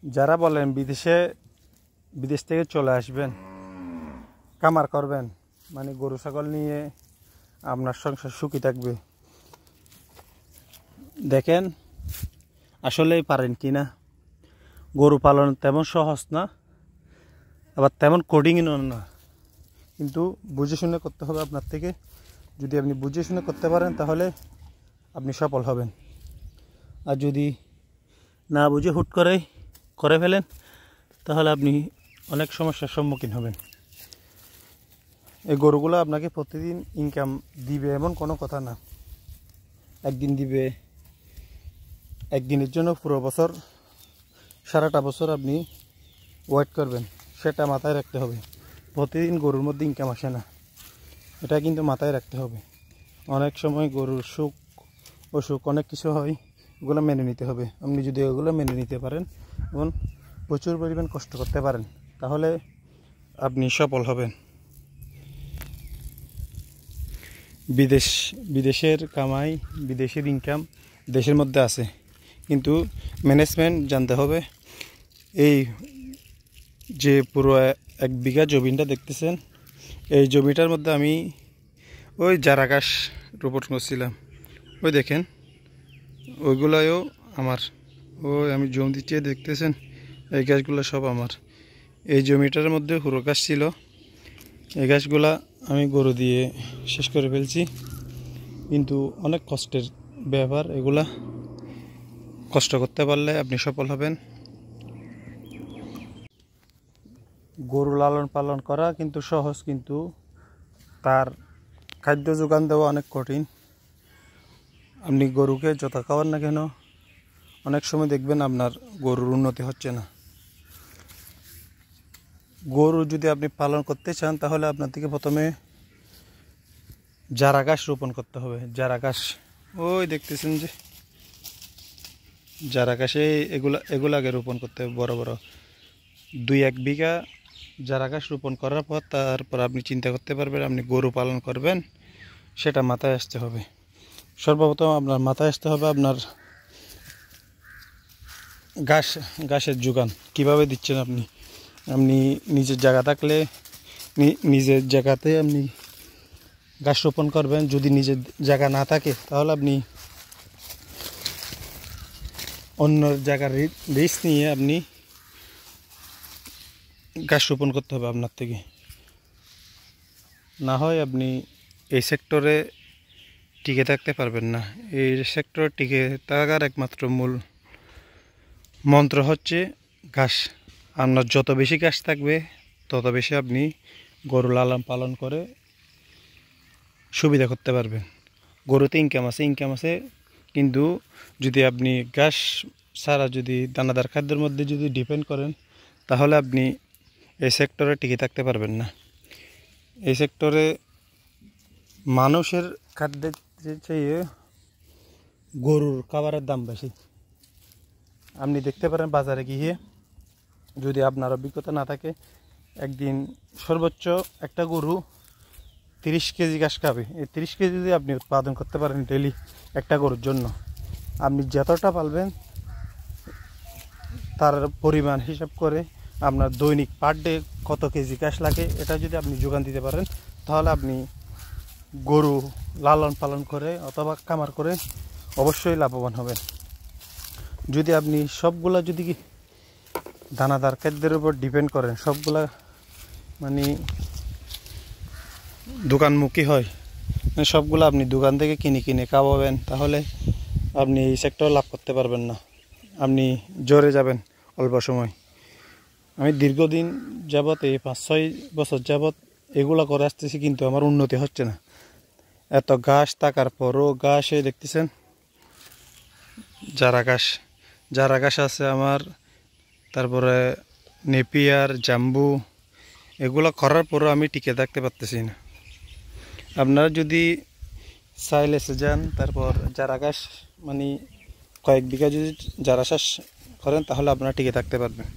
যারা বলেন বিদেশ থেকে চলে আসবেন, কামার করবেন, মানে গরু ছাগল নিয়ে আপনার সংসার সুখী থাকবে, দেখেন আসলেই পারেন কি না। গরু পালন তেমন সহজ না, আবার তেমন কোডিংও না, কিন্তু বুঝে শুনে করতে হবে আপনার থেকে। যদি আপনি বুঝে শুনে করতে পারেন তাহলে আপনি সফল হবেন, আর যদি না বুঝে হুট করে ফেলেন তাহলে আপনি অনেক সমস্যার সম্মুখীন হবেন। এই গরুগুলো আপনাকে প্রতিদিন ইনকাম দিবে এমন কোনো কথা না। একদিন দিবে, একদিনের জন্য পুরো বছর, সারাটা বছর আপনি ওয়েট করবেন, সেটা মাথায় রাখতে হবে। প্রতিদিন গরুর মধ্যে ইনকাম আসে না, এটা কিন্তু মাথায় রাখতে হবে। অনেক সময় গরুর সুখ অসুখ অনেক কিছু হয়, ওগুলো মেনে নিতে হবে। আপনি যদি ওগুলো মেনে নিতে পারেন এবং প্রচুর পরিমাণ কষ্ট করতে পারেন তাহলে আপনি সফল হবেন। বিদেশের কামাই, বিদেশের ইনকাম দেশের মধ্যে আছে, কিন্তু ম্যানেজমেন্ট জানতে হবে। এই যে পুরো 1 বিঘা জমিটা দেখতেছেন, এই জমিটার মধ্যে আমি ওই চারা গাছ রোপণ করছিলাম, ওই দেখেন ওইগুলোও আমার। ওই আমি জমি দিচ্ছি দেখতেছেন, এই গাছগুলো সব আমার। এই জমিটার মধ্যে পুরো গাছ ছিল, এই গাছগুলা আমি গরু দিয়ে শেষ করে ফেলছি। কিন্তু অনেক কষ্টের ব্যাপার, এগুলা কষ্ট করতে পারলে আপনি সফল হবেন। গরু লালন পালন করা কিন্তু সহজ, কিন্তু তার খাদ্য যোগান দেওয়া অনেক কঠিন। আপনি গরুকে যত খাওয়ান না কেন, অনেক সময় দেখবেন আপনার গরুর উন্নতি হচ্ছে না। গরু যদি আপনি পালন করতে চান তাহলে আপনার থেকে প্রথমে চারা গাছ রোপণ করতে হবে। চারা গাছ ওই দেখতেছেন যে চারা গাছে এগুলো আগে রোপণ করতে হবে, বড় বড় 2-1 বিঘা চারা গাছ রোপণ করার পর তারপর আপনি চিন্তা করতে পারবেন আপনি গরু পালন করবেন। সেটা মাথায় আসতে হবে। সর্বপ্রথম আপনার মাথায় আসতে হবে আপনার ঘাসের যোগান কিভাবে দিচ্ছেন। আপনি নিজের জায়গা থাকলে নিজের জায়গাতে আপনি ঘাস রোপণ করবেন। যদি নিজের জায়গা না থাকে তাহলে আপনি অন্য জায়গার রিস্ক নিয়ে আপনি ঘাস রোপণ করতে হবে আপনার থেকে। না হয় আপনি এই সেক্টরে টিকে থাকতে পারবেন না। এই সেক্টরে টিকে থাকার একমাত্র মূল মন্ত্র হচ্ছে ঘাস। আপনার যত বেশি ঘাস থাকবে তত বেশি আপনি গরু লালন পালন করে সুবিধা করতে পারবেন। গরুতে ইনকাম আছে, কিন্তু যদি আপনি ঘাস ছাড়া যদি দানাদার খাদ্যের মধ্যে যদি ডিপেন্ড করেন তাহলে আপনি এই সেক্টরে টিকে থাকতে পারবেন না। এই সেক্টরে মানুষের খাদ্যের চেয়ে গরুর খাবারের দাম বেশি। আপনি দেখতে পারেন বাজারে গিয়ে, যদি আপনার অভিজ্ঞতা না থাকে, একদিন সর্বোচ্চ একটা গরু 30 কেজি ঘাস খাবে। এই 30 কেজি যদি আপনি উৎপাদন করতে পারেন ডেলি একটা গরুর জন্য, আপনি যতটা পালবেন তার পরিমাণ হিসাব করে আপনার দৈনিক পার ডে কত কেজি ঘাস লাগে এটা যদি আপনি যোগান দিতে পারেন তাহলে আপনি গরু লালন পালন করে অথবা খামার করে অবশ্যই লাভবান হবেন। যদি আপনি সবগুলা যদি দানাদার খাদ্যের উপর ডিপেন্ড করেন, সবগুলা মানে দোকানমুখী হয়, সবগুলো আপনি দোকান থেকে কিনে খাওয়াবেন, তাহলে আপনি এই সেক্টরে লাভ করতে পারবেন না। আপনি জ্বরে যাবেন অল্প সময়। আমি দীর্ঘদিন যাবৎ, এই 5-6 বছর যাবৎ এগুলো করে আসতেছি, কিন্তু আমার উন্নতি হচ্ছে না। এত ঘাস থাকার পরও ঘাসে দেখতেছেন যারা ঘাস আছে আমার, তারপরে নেপিয়ার, জাম্বু, এগুলো করার পরও আমি টিকে থাকতে পারতেছি না। আপনারা যদি সাইলেসে যান, তারপর চারা গাছ মানে কয়েক বিঘা যদি চারা চাষ করেন তাহলে আপনারা টিকে থাকতে পারবেন।